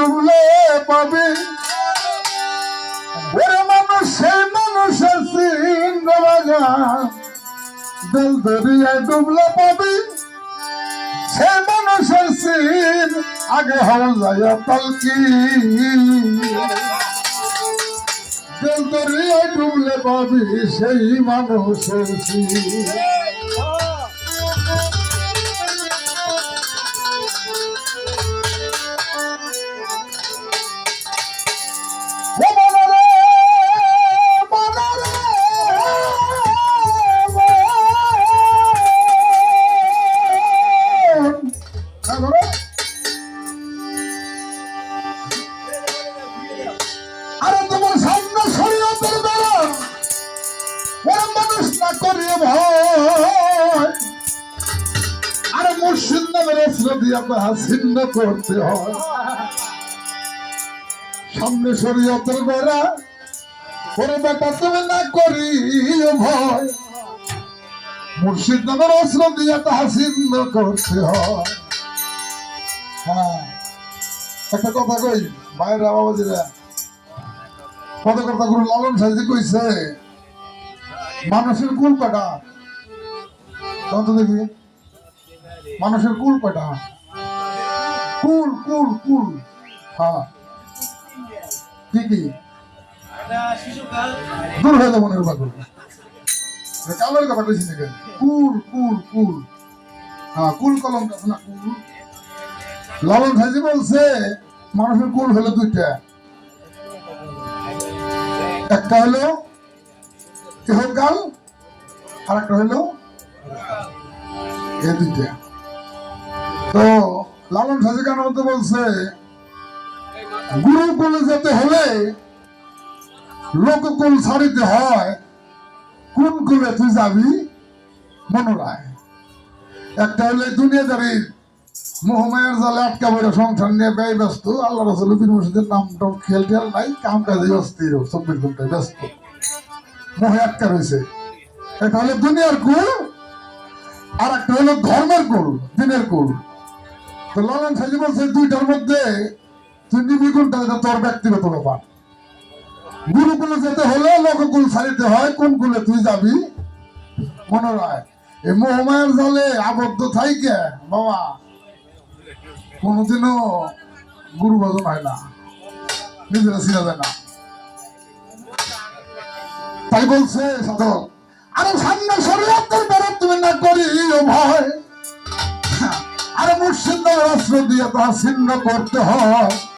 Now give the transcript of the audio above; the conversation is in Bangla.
ডুবলে পাবে ওরে মানুষ সেই মানুষের চিহ্ন বাজা জল দরিয়ায় ডুবলে পাবে সেই মানুষের চিহ্ন আগে হওয়া যায় পালকি জল দরিয়ায় ডুবলে পাবে সেই মানুষের চিহ্ন ছিন্ন করতে হয় সামনে শরীয়তের বেড়া ওরে বেটা তুমি না করি ভয় মুর্শিদ নামের অস্ত্র দিয়ে তাহা ছিন্ন করতে হয়। হ্যাঁ একটা কথা কই ভাইরা বাবাজিরা পদকর্তা গুরু লালন সাহেব কইছে মানুষের কুল কাটা তখন তো দেখি মানুষের কুল কাটা কুল কুল কুল হ্যাঁ কি কি দূর হয়ে যাবো মনের বাকুল কালোর কথা কইছি নাকি কুল কুল কুল হ্যাঁ কুল কলম না কুল লালন সাহেব বলছে মানুষের কুল হলো দুইটা একটা হলো ইহকাল আর একটা হলো এই দুইটা তো লালন সাজিকার মধ্যে বলছে গুরুকুলে যেতে হলে লোককুল ছাড়িতে হয় কোন কুলে তুই যাবি মনোরায় একটা হলে দুনিয়াদারির মোহমায়ার জালে আটকা পড়ে সংসার নিয়ে ব্যয় ব্যস্ত আল্লাহ রাসূল বীর মুর্শিদের নামটা খেয়াল টেয়াল নাই কাম কাজে অস্থির 24 ঘন্টায় ব্যস্ত মোহে আটকা রয়েছে এটা হলো দুনিয়ার কুল আর একটা হলো ধর্মের কুল দিনের কুল তো লালন সাহেব বলছে দুইটার মধ্যে তুই নিবি কোনটা তোর ব্যক্তিগত ব্যাপার গুরুকুলে যেতে হলে লোককুল ছাড়িতে হয় কোন কুলে তুই যাবি মনোরায় এই মোহমায়ের জালে আবদ্ধ থাইকে বাবা কোনোদিনও গুরু ভজন হয় না নিজেরা চিনা যায় না তাই বলছে সাধক আরে সামনে শরীয়তের বেড়া তুমি না করি ভয় আরে মুর্শিদ রাষ্ট্র দিয়ে তা ছিন্ন করতে হয়